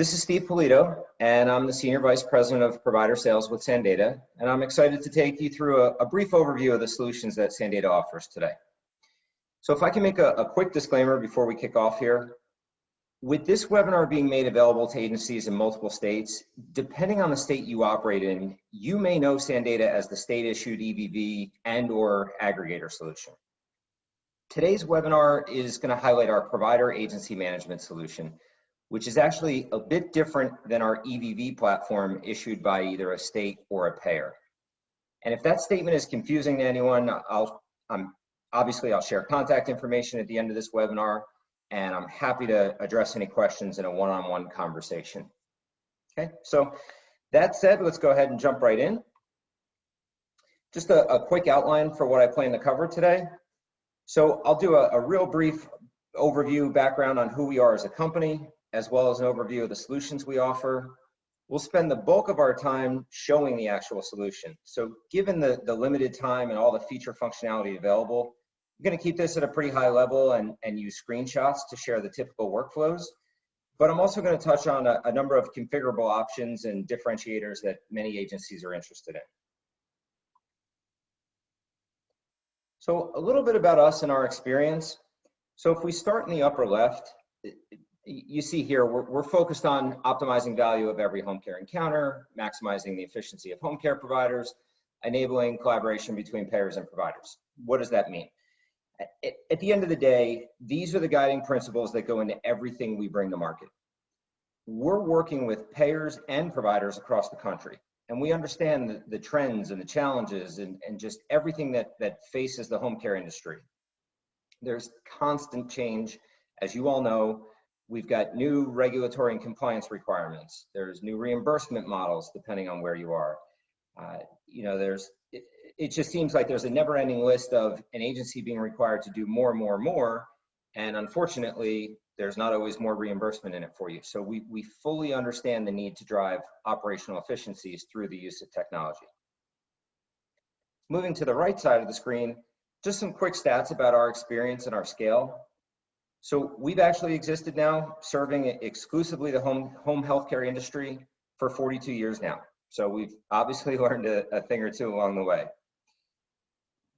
This is Steve Polito, and I'm the Senior Vice President of Provider Sales with Sandata, and I'm excited to take you through a brief overview of the solutions that Sandata offers today. So if I can make a quick disclaimer before we kick off here. With this webinar being made available to agencies in multiple states, depending on the state you operate in, you may know Sandata as the state-issued EVV and/or aggregator solution. Today's webinar is going to highlight our provider agency management solution, which is actually a bit different than our EVV platform issued by either a state or a payer. And if that statement is confusing to anyone, I'll share contact information at the end of this webinar, and I'm happy to address any questions in a one-on-one conversation. Okay, so that said, let's go ahead and jump right in. Just a quick outline for what I plan to cover today. So I'll do a real brief overview background on who we are as a company, as well as an overview of the solutions we offer. We'll spend the bulk of our time showing the actual solution. So given the limited time and all the feature functionality available, I'm going to keep this at a pretty high level and use screenshots to share the typical workflows. But I'm also going to touch on a number of configurable options and differentiators that many agencies are interested in. So a little bit about us and our experience. So if we start in the upper left, you see here, we're focused on optimizing value of every home care encounter, maximizing the efficiency of home care providers, enabling collaboration between payers and providers. What does that mean? At the end of the day, these are the guiding principles that go into everything we bring to market. We're working with payers and providers across the country, and we understand the trends and the challenges and just everything that faces the home care industry. There's constant change. As you all know, we've got new regulatory and compliance requirements. There's new reimbursement models depending on where you are. It just seems like there's a never-ending list of an agency being required to do more and more and more, and unfortunately, there's not always more reimbursement in it for you. So we fully understand the need to drive operational efficiencies through the use of technology. Moving to the right side of the screen, just some quick stats about our experience and our scale. So we've actually existed now serving exclusively the home healthcare industry for 42 years now. So we've obviously learned a thing or two along the way.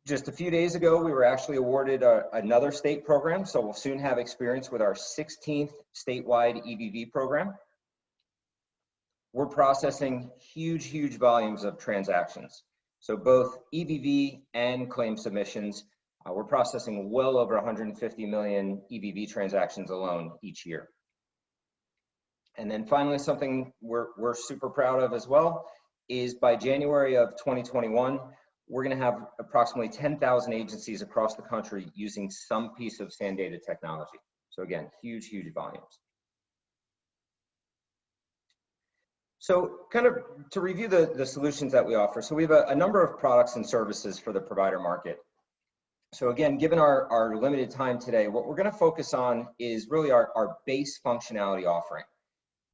Just a few days ago, we were actually awarded another state program, so we'll soon have experience with our 16th statewide EVV program. We're processing huge volumes of transactions. So both EVV and claim submissions, we're processing well over 150 million EVV transactions alone each year. And then finally, something we're super proud of as well is by January of 2021, we're going to have approximately 10,000 agencies across the country using some piece of Sandata technology. So again, huge volumes. So kind of to review the solutions that we offer. So we have a number of products and services for the provider market. So again, given our limited time today, what we're going to focus on is really our base functionality offering.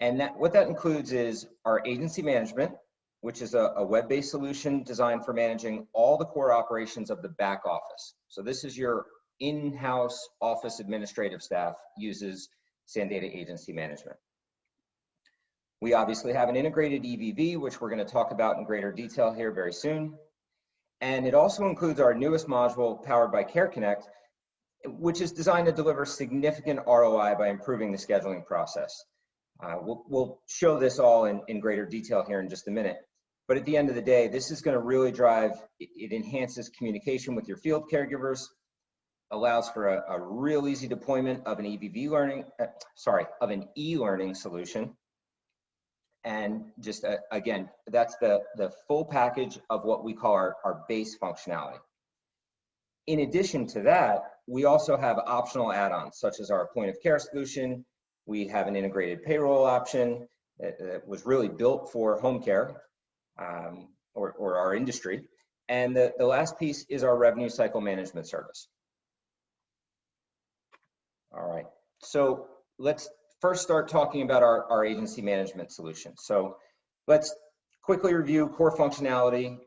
And what that includes is our agency management, which is a web-based solution designed for managing all the core operations of the back office. So this is your in-house office administrative staff uses Sandata Agency Management. We obviously have an integrated EVV, which we're going to talk about in greater detail here very soon. And it also includes our newest module powered by CareConnect, which is designed to deliver significant ROI by improving the scheduling process. We'll show this all in greater detail here in just a minute. But at the end of the day, this is going to really drive, it enhances communication with your field caregivers, allows for a real easy deployment of an of an e-learning solution. And just again, that's the full package of what we call our base functionality. In addition to that, we also have optional add-ons such as our point of care solution. We have an integrated payroll option that was really built for home care or our industry. And the last piece is our revenue cycle management service. All right, so let's first start talking about our agency management solution. So let's quickly review core functionality.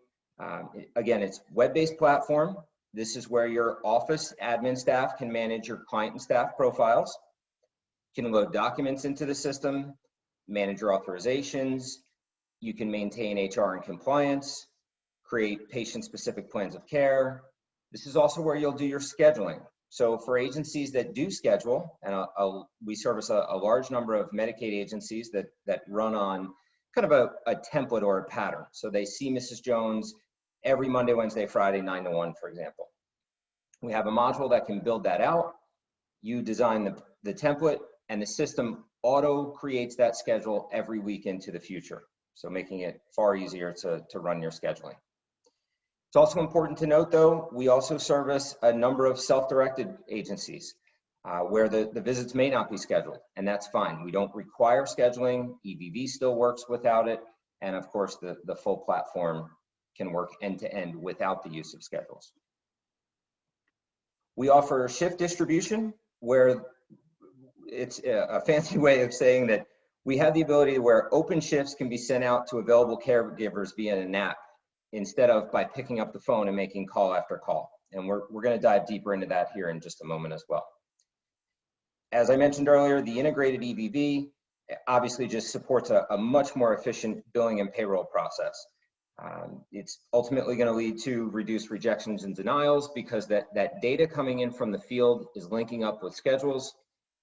Again, it's web-based platform. This is where your office admin staff can manage your client and staff profiles, can load documents into the system, manage your authorizations. You can maintain HR and compliance, create patient-specific plans of care. This is also where you'll do your scheduling. So for agencies that do schedule, and we service a large number of Medicaid agencies that run on kind of a template or a pattern. So they see Mrs. Jones every Monday, Wednesday, Friday, 9 to 1, for example. We have a module that can build that out. You design the template, and the system auto creates that schedule every week into the future. So making it far easier to run your scheduling. It's also important to note, though, we also service a number of self-directed agencies where the visits may not be scheduled, and that's fine. We don't require scheduling. EVV still works without it. And of course, the full platform can work end-to-end without the use of schedules. We offer shift distribution, where it's a fancy way of saying that we have the ability where open shifts can be sent out to available caregivers via an app instead of by picking up the phone and making call after call. And we're going to dive deeper into that here in just a moment as well. As I mentioned earlier, the integrated EVV obviously just supports a much more efficient billing and payroll process. It's ultimately going to lead to reduced rejections and denials because that data coming in from the field is linking up with schedules.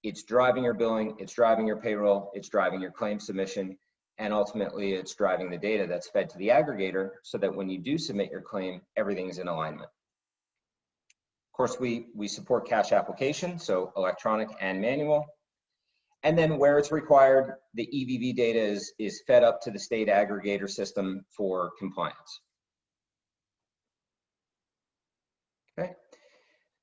It's driving your billing, it's driving your payroll, it's driving your claim submission, and ultimately it's driving the data that's fed to the aggregator so that when you do submit your claim, everything's in alignment. Of course, we support cash application, so electronic and manual. And then where it's required, the EVV data is fed up to the state aggregator system for compliance. Okay,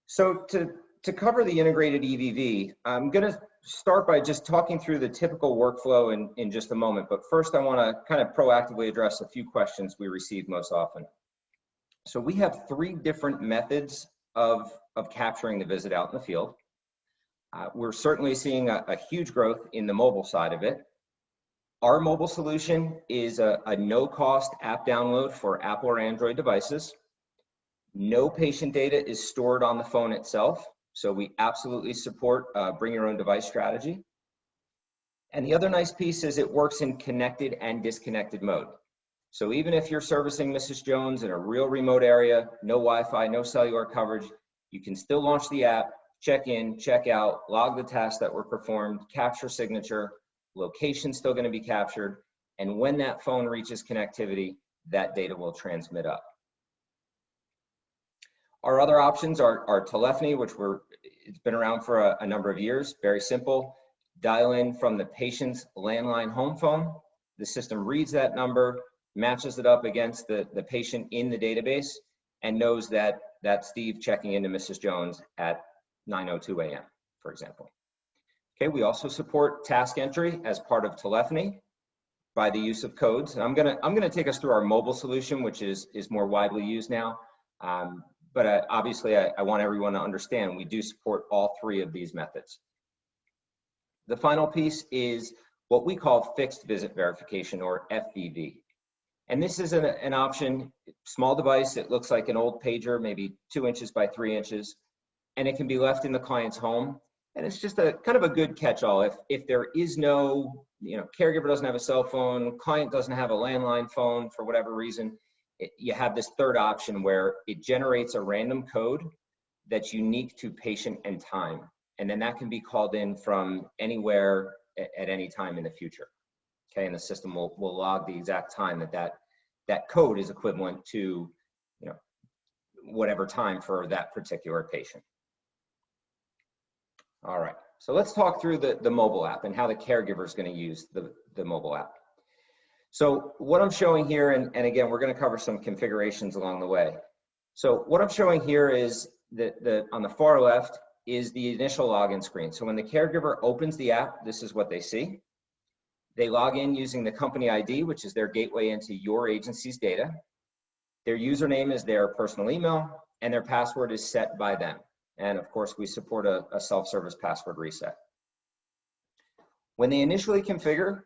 so to cover the integrated EVV, I'm going to start by just talking through the typical workflow in just a moment. But first, I want to kind of proactively address a few questions we receive most often. So we have 3 different methods of capturing the visit out in the field. We're certainly seeing a huge growth in the mobile side of it. Our mobile solution is a no-cost app download for Apple or Android devices. No patient data is stored on the phone itself, so we absolutely support bring your own device strategy. And the other nice piece is it works in connected and disconnected mode. So even if you're servicing Mrs. Jones in a real remote area, no Wi-Fi, no cellular coverage, you can still launch the app, check in, check out, log the tasks that were performed, capture signature, location still going to be captured, and when that phone reaches connectivity, that data will transmit up. Our other options are telephony, which it's been around for a number of years, very simple. Dial in from the patient's landline home phone. The system reads that number, matches it up against the patient in the database, and knows that that's Steve checking into Mrs. Jones at 9:02 a.m., for example. Okay, we also support task entry as part of telephony by the use of codes. And I'm gonna take us through our mobile solution, which is more widely used now. But obviously, I want everyone to understand we do support all 3 of these methods. The final piece is what we call fixed visit verification, or FVV. And this is an option, small device. It looks like an old pager, maybe 2 inches by 3 inches, and it can be left in the client's home. And it's just a kind of a good catch-all. If there is no, caregiver doesn't have a cell phone, client doesn't have a landline phone for whatever reason, you have this third option where it generates a random code that's unique to patient and time. And then that can be called in from anywhere at any time in the future. Okay, and the system will log the exact time that code is equivalent to, whatever time for that particular patient. All right, so let's talk through the mobile app and how the caregiver is going to use the mobile app. So what I'm showing here, and again, we're going to cover some configurations along the way. So what I'm showing here is on the far left is the initial login screen. So when the caregiver opens the app, this is what they see. They log in using the company ID, which is their gateway into your agency's data. Their username is their personal email, and their password is set by them. And of course, we support a self-service password reset. When they initially configure,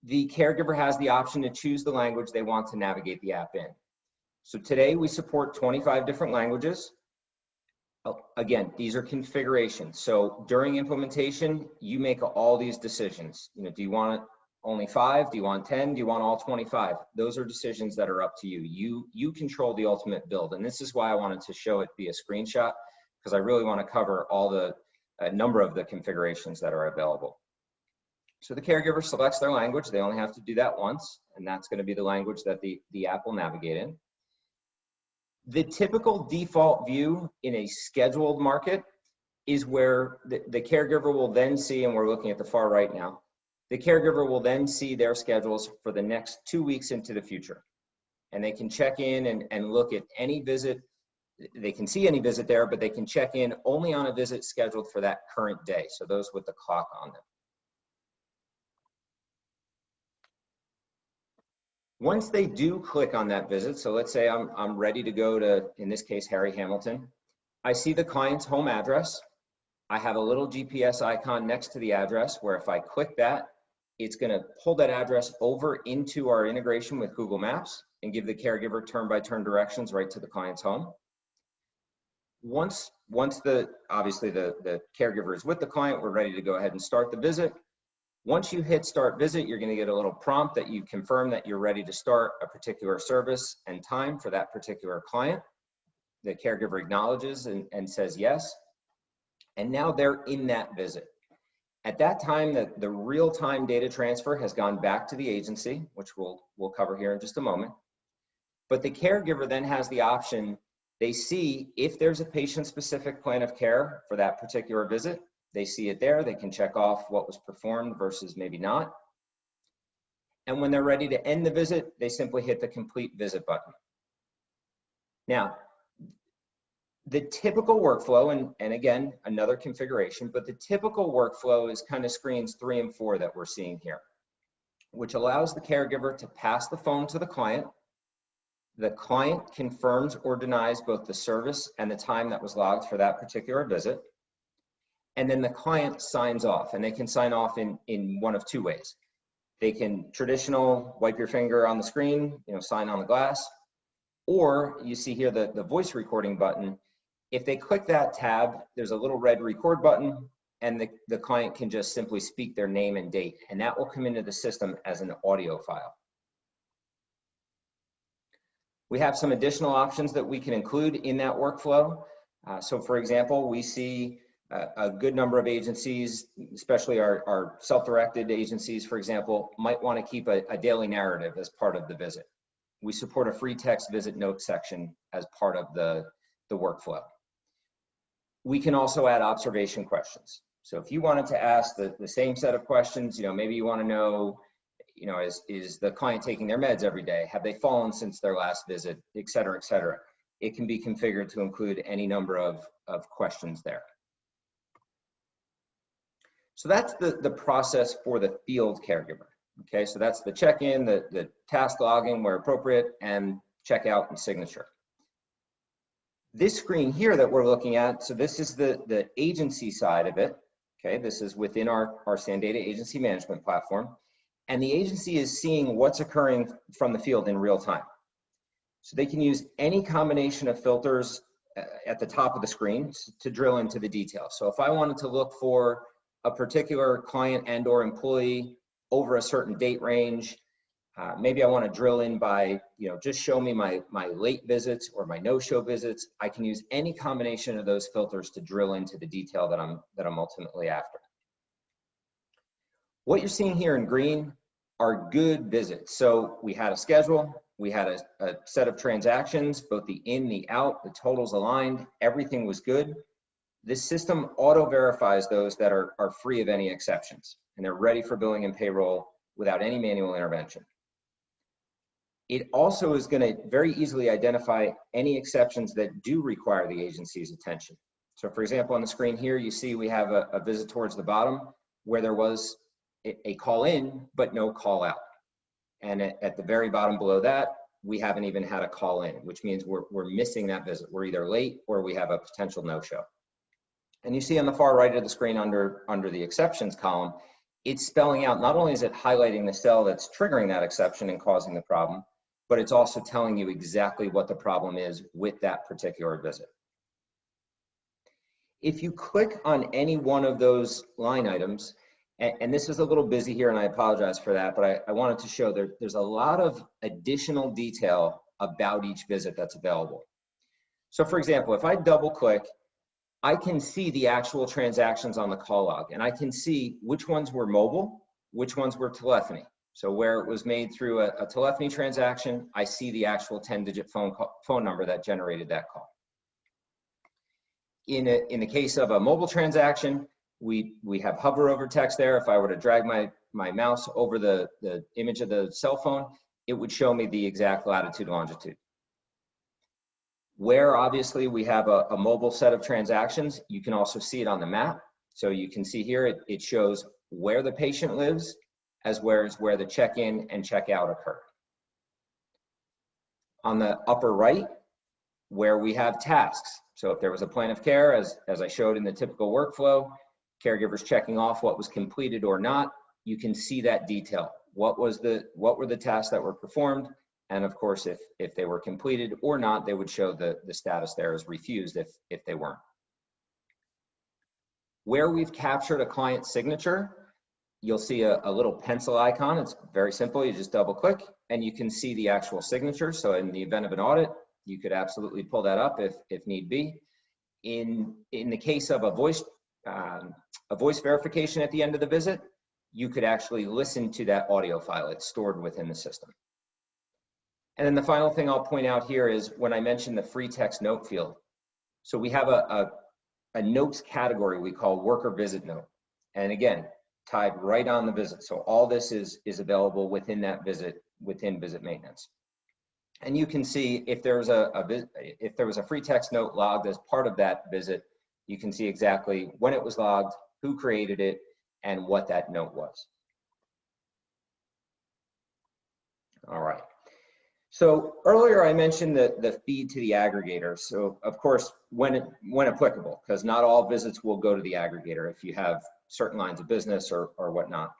the caregiver has the option to choose the language they want to navigate the app in. So today we support 25 different languages. Again, these are configurations. So during implementation, you make all these decisions. Do you want only 5? Do you want 10? Do you want all 25? Those are decisions that are up to you. You control the ultimate build. And this is why I wanted to show it via screenshot, because I really want to cover all the number of the configurations that are available. So the caregiver selects their language. They only have to do that once, and that's going to be the language that the app will navigate in. The typical default view in a scheduled market is where the caregiver will then see, and we're looking at the far right now, the caregiver will then see their schedules for the next 2 weeks into the future. And they can check in and look at any visit. They can see any visit there, but they can check in only on a visit scheduled for that current day. So those with the clock on them. Once they do click on that visit, so let's say I'm ready to go to, in this case, Harry Hamilton. I see the client's home address. I have a little GPS icon next to the address where if I click that, it's going to pull that address over into our integration with Google Maps and give the caregiver turn-by-turn directions right to the client's home. Once obviously the caregiver is with the client, we're ready to go ahead and start the visit. Once you hit start visit, you're going to get a little prompt that you confirm that you're ready to start a particular service and time for that particular client. The caregiver acknowledges and says yes. And now they're in that visit. At that time, the real-time data transfer has gone back to the agency, which we'll cover here in just a moment. But the caregiver then has the option. They see if there's a patient-specific plan of care for that particular visit. They see it there. They can check off what was performed versus maybe not. And when they're ready to end the visit, they simply hit the complete visit button. Now, the typical workflow, and again, another configuration, but the typical workflow is kind of screens 3 and 4 that we're seeing here, which allows the caregiver to pass the phone to the client. The client confirms or denies both the service and the time that was logged for that particular visit. And then the client signs off, and they can sign off in one of 2 ways. They can traditional wipe your finger on the screen, sign on the glass, or you see here the voice recording button. If they click that tab, there's a little red record button, and the client can just simply speak their name and date, and that will come into the system as an audio file. We have some additional options that we can include in that workflow. So for example, we see a good number of agencies, especially our self-directed agencies, for example, might want to keep a daily narrative as part of the visit. We support a free text visit note section as part of the workflow. We can also add observation questions. So if you wanted to ask the same set of questions, maybe you want to know, is the client taking their meds every day? Have they fallen since their last visit, et cetera, et cetera. It can be configured to include any number of questions there. So that's the process for the field caregiver. Okay, so that's the check-in, the task logging where appropriate, and checkout and signature. This screen here that we're looking at, so this is the agency side of it. Okay, this is within our Sandata agency management platform. And the agency is seeing what's occurring from the field in real time. So they can use any combination of filters at the top of the screen to drill into the details. So if I wanted to look for a particular client and or employee over a certain date range, maybe I want to drill in by, just show me my late visits or my no-show visits. I can use any combination of those filters to drill into the detail that I'm ultimately after. What you're seeing here in green are good visits. So we had a schedule, we had a set of transactions, both the in, the out, the totals aligned, everything was good. This system auto-verifies those that are free of any exceptions, and they're ready for billing and payroll without any manual intervention. It also is going to very easily identify any exceptions that do require the agency's attention. So for example, on the screen here, you see we have a visit towards the bottom where there was a call in, but no call out. And at the very bottom below that, we haven't even had a call in, which means we're missing that visit. We're either late or we have a potential no-show. And you see on the far right of the screen under the exceptions column, it's spelling out, not only is it highlighting the cell that's triggering that exception and causing the problem, but it's also telling you exactly what the problem is with that particular visit. If you click on any one of those line items And this is a little busy here, and I apologize for that, but I wanted to show there's a lot of additional detail about each visit that's available. So for example, if I double click, I can see the actual transactions on the call log, and I can see which ones were mobile, which ones were telephony. So where it was made through a telephony transaction, I see the actual 10-digit phone number that generated that call. In the case of a mobile transaction, we have hover over text there. If I were to drag my mouse over the image of the cell phone, it would show me the exact latitude, longitude. Where obviously we have a mobile set of transactions, you can also see it on the map. So you can see here, it shows where the patient lives, as well as where the check-in and check-out occur. On the upper right, where we have tasks. So if there was a plan of care, as I showed in the typical workflow, caregivers checking off what was completed or not, you can see that detail. What were the tasks that were performed? And of course, if they were completed or not, they would show the status there as refused if they weren't. Where we've captured a client signature, you'll see a little pencil icon. It's very simple. You just double click and you can see the actual signature. So in the event of an audit, you could absolutely pull that up if need be. In the case of a voice verification at the end of the visit, you could actually listen to that audio file. It's stored within the system. And then the final thing I'll point out here is when I mentioned the free text note field. So we have a notes category we call worker visit note. And again, tied right on the visit. So all this is available within that visit, within visit maintenance. And you can see if there was a free text note logged as part of that visit, you can see exactly when it was logged, who created it, and what that note was. All right. So earlier I mentioned the feed to the aggregator. So of course, when applicable, because not all visits will go to the aggregator if you have certain lines of business or whatnot.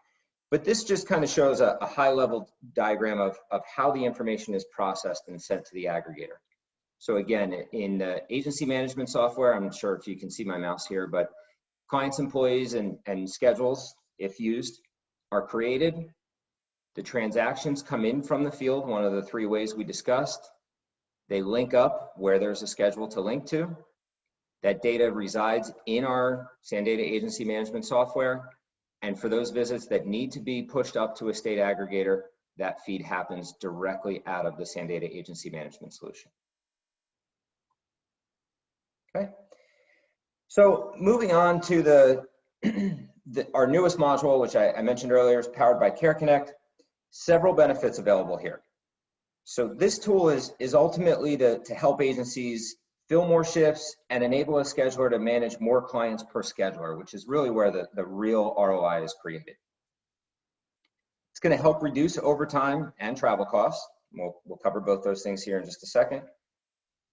But this just kind of shows a high-level diagram of how the information is processed and sent to the aggregator. So again, in the agency management software, I'm not sure if you can see my mouse here, but clients, employees, and schedules, if used, are created. The transactions come in from the field, one of the 3 ways we discussed. They link up where there's a schedule to link to. That data resides in our Sandata agency management software. And for those visits that need to be pushed up to a state aggregator, that feed happens directly out of the Sandata agency management solution. Okay. So moving on to our newest module, which I mentioned earlier, is powered by CareConnect. Several benefits available here. So this tool is ultimately to help agencies fill more shifts and enable a scheduler to manage more clients per scheduler, which is really where the real ROI is created. It's going to help reduce overtime and travel costs. We'll cover both those things here in just a second.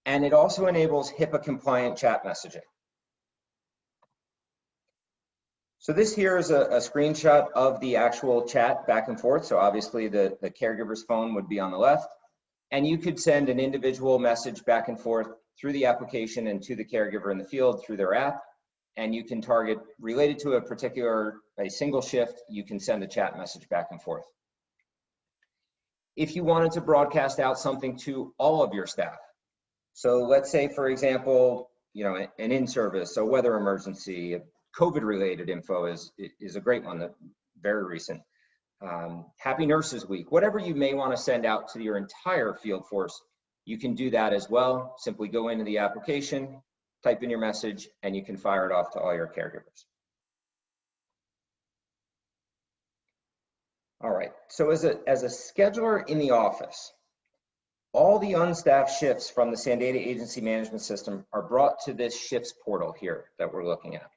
And it also enables HIPAA compliant chat messaging. So this here is a screenshot of the actual chat back and forth. So obviously the caregiver's phone would be on the left, and you could send an individual message back and forth through the application and to the caregiver in the field through their app. And you can target related to a single shift, you can send a chat message back and forth. If you wanted to broadcast out something to all of your staff. So let's say, for example, an in-service, so weather emergency, COVID-related info is a great one, that very recent. Happy Nurses Week, whatever you may want to send out to your entire field force, you can do that as well. Simply go into the application, type in your message, and you can fire it off to all your caregivers. All right, so as a scheduler in the office, all the unstaffed shifts from the Sandata agency management system are brought to this shifts portal here that we're looking at.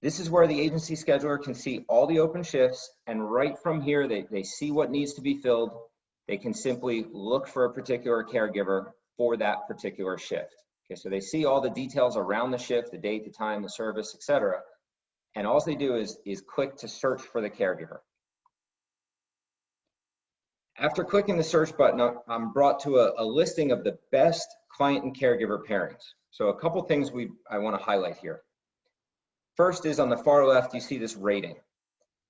This is where the agency scheduler can see all the open shifts, and right from here, they see what needs to be filled. They can simply look for a particular caregiver for that particular shift. Okay, so they see all the details around the shift, the date, the time, the service, etc. And all they do is click to search for the caregiver. After clicking the search button, I'm brought to a listing of the best client and caregiver pairings. So a couple things I want to highlight here. First is on the far left, you see this rating.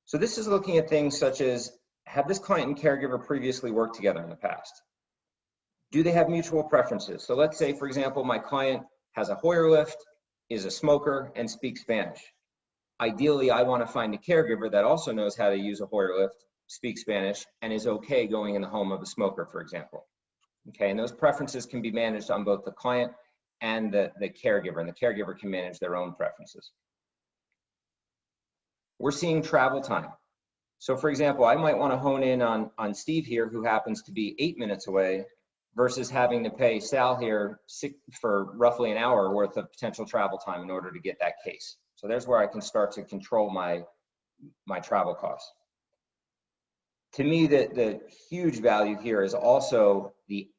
So this is looking at things such as, have this client and caregiver previously worked together in the past? Do they have mutual preferences? So let's say, for example, my client has a Hoyer lift, is a smoker, and speaks Spanish. Ideally, I want to find a caregiver that also knows how to use a Hoyer lift, speaks Spanish, and is okay going in the home of a smoker, for example. Okay, and those preferences can be managed on both the client and the caregiver, and the caregiver can manage their own preferences. We're seeing travel time. So for example, I might want to hone in on Steve here, who happens to be 8 minutes away, versus having to pay Sal here for roughly an hour worth of potential travel time in order to get that case. So there's where I can start to control my travel costs. To me, the huge value here is also the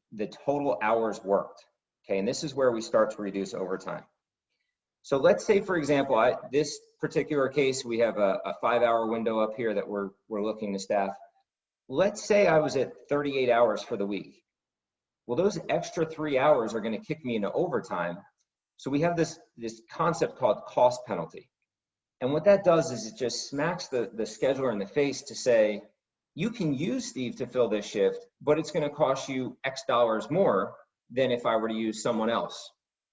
total hours worked. Okay, and this is where we start to reduce overtime. So let's say, for example, this particular case, we have a 5-hour window up here that we're looking to staff. Let's say I was at 38 hours for the week. Well, those extra 3 hours are going to kick me into overtime. So we have this concept called cost penalty. And what that does is it just smacks the scheduler in the face to say, you can use Steve to fill this shift, but it's going to cost you X dollars more than if I were to use someone else.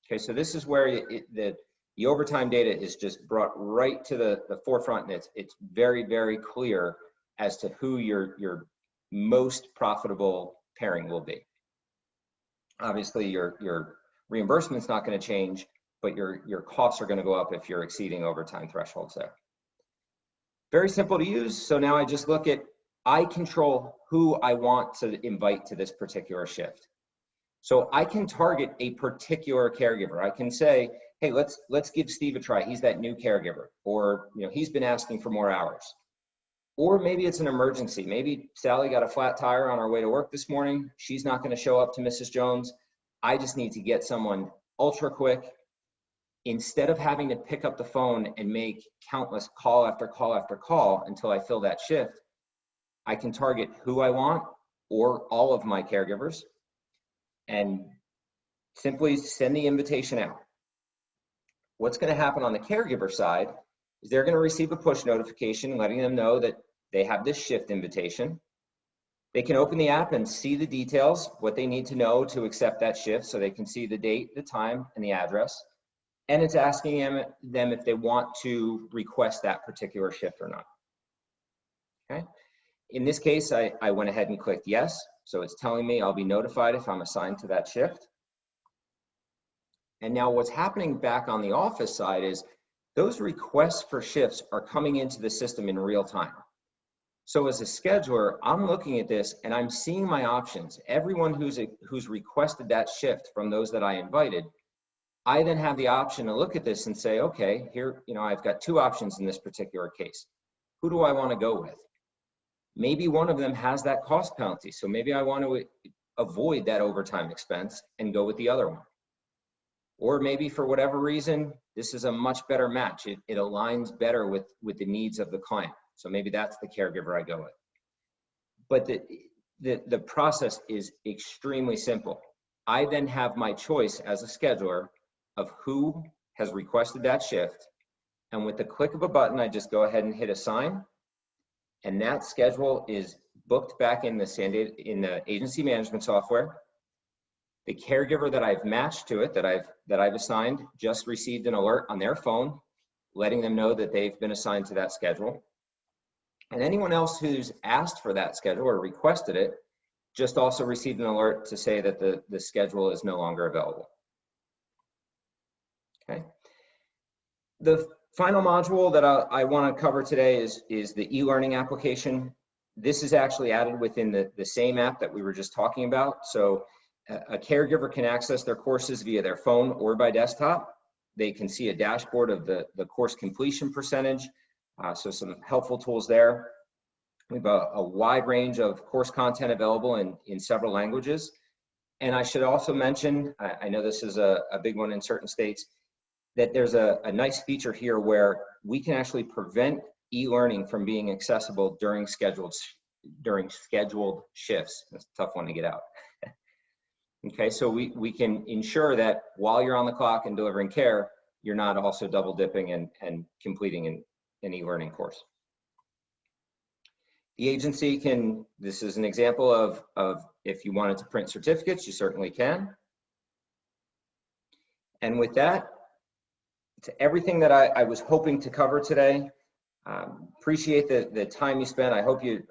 Okay, so this is where the overtime data is just brought right to the forefront, and it's very, very clear as to who your most profitable pairing will be. Obviously, your reimbursement's not going to change, but your costs are going to go up if you're exceeding overtime thresholds there. Very simple to use. So now I just look at, I control who I want to invite to this particular shift. So I can target a particular caregiver. I can say, hey, let's give Steve a try. He's that new caregiver, or he's been asking for more hours. Or maybe it's an emergency. Maybe Sally got a flat tire on our way to work this morning. She's not going to show up to Mrs. Jones. I just need to get someone ultra quick. Instead of having to pick up the phone and make countless call after call after call until I fill that shift, I can target who I want or all of my caregivers and simply send the invitation out. What's going to happen on the caregiver side is they're going to receive a push notification letting them know that they have this shift invitation. They can open the app and see the details, what they need to know to accept that shift, so they can see the date, the time, and the address. And it's asking them if they want to request that particular shift or not. Okay. In this case, I went ahead and clicked yes. So it's telling me I'll be notified if I'm assigned to that shift. And now what's happening back on the office side is those requests for shifts are coming into the system in real time. So as a scheduler, I'm looking at this and I'm seeing my options. Everyone who's requested that shift from those that I invited, I then have the option to look at this and say, okay, here, I've got 2 options in this particular case. Who do I want to go with? Maybe one of them has that cost penalty. So maybe I want to avoid that overtime expense and go with the other one. Or maybe for whatever reason, this is a much better match. It aligns better with the needs of the client. So maybe that's the caregiver I go with. But the process is extremely simple. I then have my choice as a scheduler of who has requested that shift. And with the click of a button, I just go ahead and hit assign. And that schedule is booked back in the Sandata, in the agency management software. The caregiver that I've matched to it, that I've assigned, just received an alert on their phone, letting them know that they've been assigned to that schedule. And anyone else who's asked for that schedule or requested it, just also received an alert to say that the schedule is no longer available. Okay. The final module that I want to cover today is the e-learning application. This is actually added within the same app that we were just talking about. So a caregiver can access their courses via their phone or by desktop. They can see a dashboard of the course completion percentage. So some helpful tools there. We have a wide range of course content available in several languages. And I should also mention, I know this is a big one in certain states, that there's a nice feature here where we can actually prevent e-learning from being accessible during scheduled shifts. That's a tough one to get out. Okay, so we can ensure that while you're on the clock and delivering care, you're not also double dipping and completing an e-learning course. The agency can, this is an example of if you wanted to print certificates, you certainly can. And with that, it's everything that I was hoping to cover today. Appreciate the time you spent. I hope you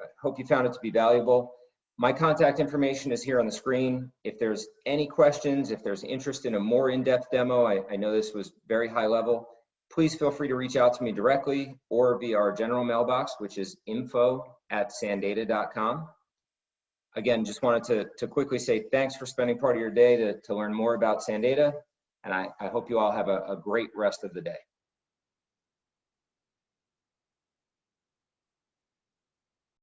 found it to be valuable. My contact information is here on the screen. If there's any questions, if there's interest in a more in-depth demo, I know this was very high level, please feel free to reach out to me directly or via our general mailbox, which is info@sandata.com. Again, just wanted to quickly say thanks for spending part of your day to learn more about Sandata, and I hope you all have a great rest of the day.